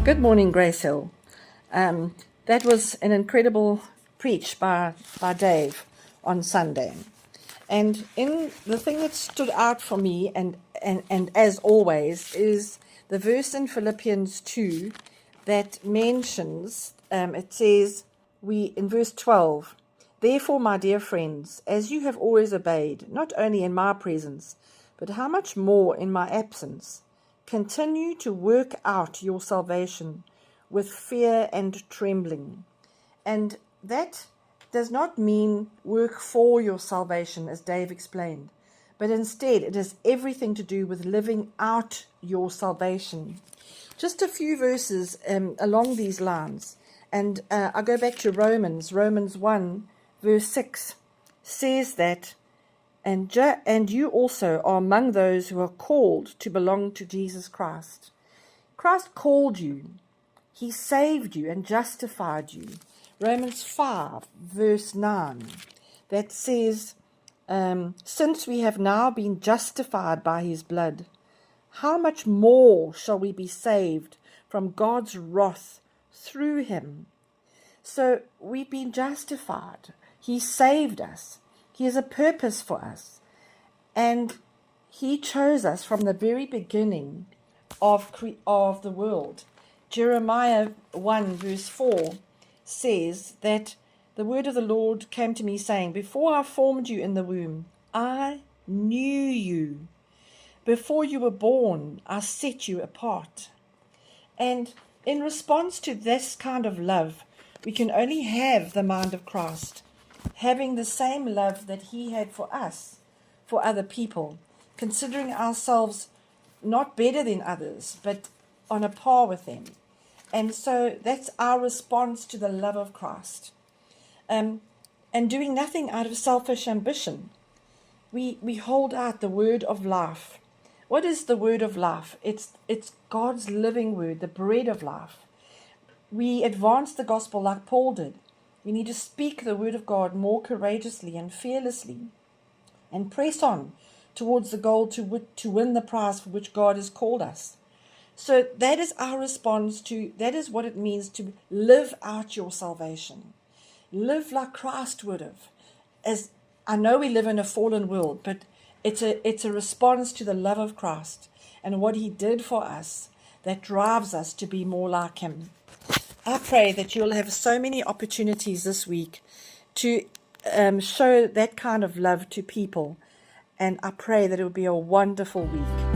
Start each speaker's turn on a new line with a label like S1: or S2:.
S1: Good morning, GraceHill. That was an incredible preach by Dave on Sunday. And in the thing that stood out for me, and as always, is the verse in Philippians 2 that mentions, it says, in verse 12, "Therefore, my dear friends, as you have always obeyed, not only in my presence, but how much more in my absence, continue to work out your salvation with fear and trembling." And that does not mean work for your salvation, as Dave explained, but instead it has everything to do with living out your salvation. Just a few verses along these lines, and I go back to Romans 1, verse 6, says that, and you also are among those who are called to belong to Jesus Christ. Christ called you. He saved you and justified you. Romans 5, verse 9, that says, since we have now been justified by his blood, how much more shall we be saved from God's wrath through him? So we've been justified. He saved us. He has a purpose for us. And he chose us from the very beginning of the world. Jeremiah 1 verse 4 says that the word of the Lord came to me saying, "Before I formed you in the womb, I knew you. Before you were born, I set you apart." And in response to this kind of love, we can only have the mind of Christ, having the same love that he had for us, for other people, considering ourselves not better than others, but on a par with them. And so that's our response to the love of Christ. And doing nothing out of selfish ambition. We hold out the word of life. What is the word of life? It's God's living word, the bread of life. We advance the gospel like Paul did. We need to speak the word of God more courageously and fearlessly, and press on towards the goal to win the prize for which God has called us. So that is our response that is what it means to live out your salvation. Live like Christ would have. As I know we live in a fallen world, but it's a response to the love of Christ and what he did for us that drives us to be more like him. I pray that you'll have so many opportunities this week to show that kind of love to people. And I pray that it will be a wonderful week.